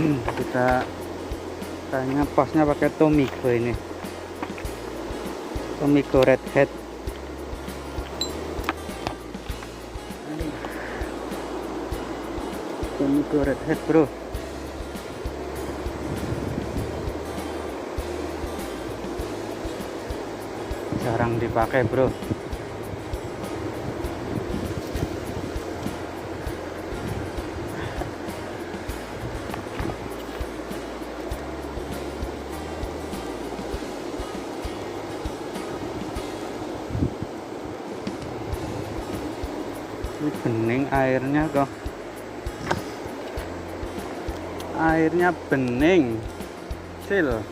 Kita kayaknya pasnya pakai Tomigo ini, Tomigo Redhead. Tomigo Redhead bro, jarang dipakai bro. Ini bening airnya kok, airnya bening sil.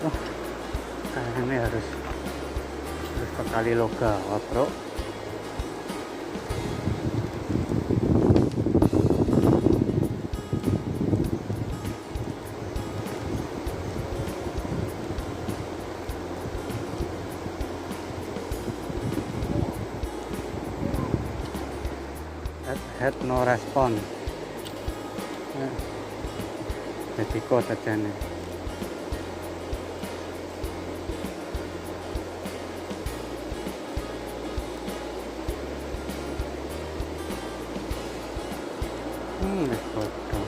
Oh, kayaknya harus ke Kali Logawa bro. Head no respond. Jadi kok aja nih. Foto.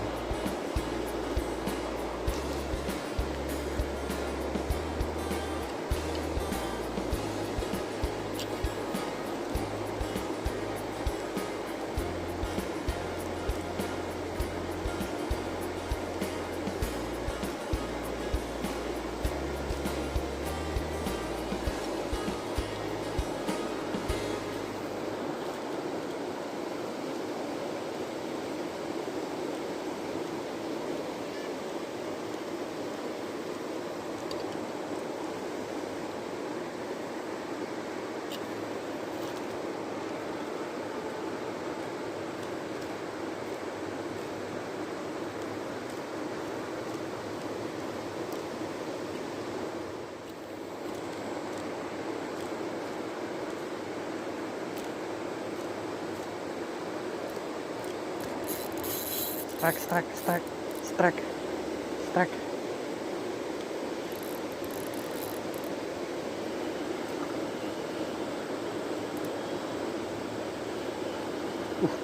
Strike.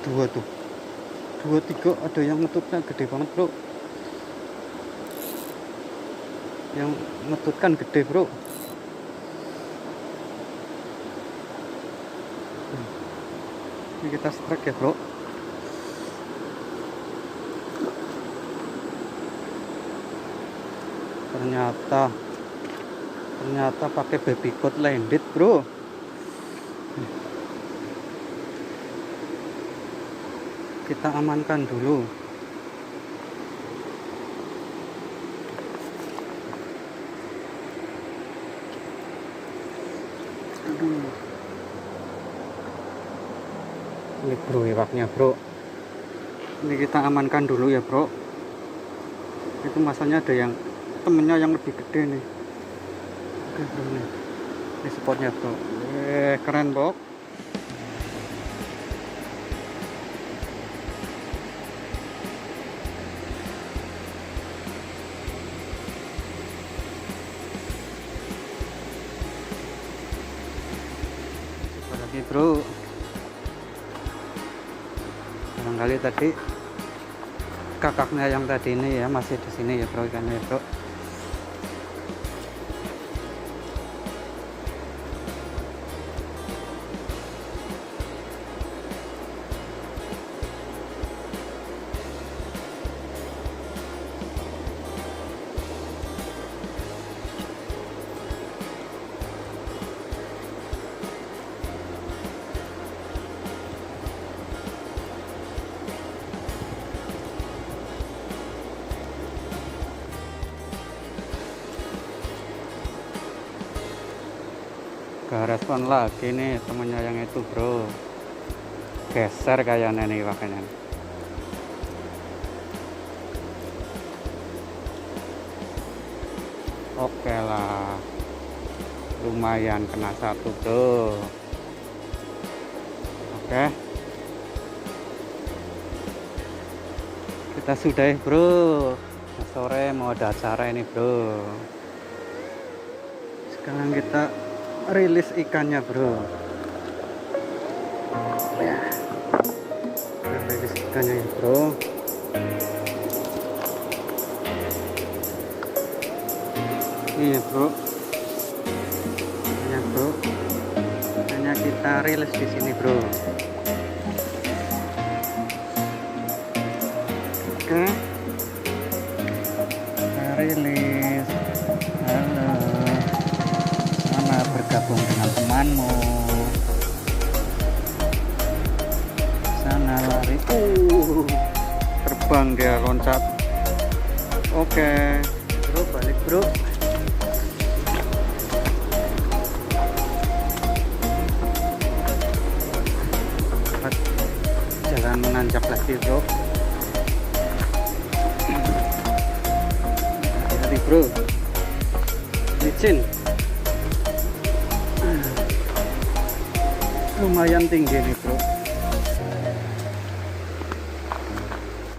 Dua tuh, 2 3 ada yang ngetutnya gede banget bro, yang ngetutkan gede bro. Ini kita strike ya bro. Ternyata pakai baby coat landed bro. Kita amankan dulu. Aduh. Ini bro iwaknya bro. Ini kita amankan dulu ya bro. Itu masanya ada yang temennya yang lebih gede nih. Oke bro nih. Ini spotnya bro. Keren bro. Lagi bro, barangkali tadi kakaknya yang tadi ini ya masih di sini ya bro, ikannya ya bro. gak respon lagi nih temennya yang itu bro, geser kayaknya nih makanya. Oke lah, lumayan kena satu bro. Oke, kita sudahi bro, sore mau ada acara ini bro. Sekarang kita rilis ikannya bro. Ya, kita rilis ikannya ya bro. Ini bro, ini bro, hanya kita rilis di sini bro. Oke, kita rilis. Halo, selamat bergabung dengan temanmu. Sana lari, terbang dia, loncat. Oke, bro, balik bro. Jalan menanjak lagi bro. Hati-hati bro, licin, lumayan tinggi nih bro.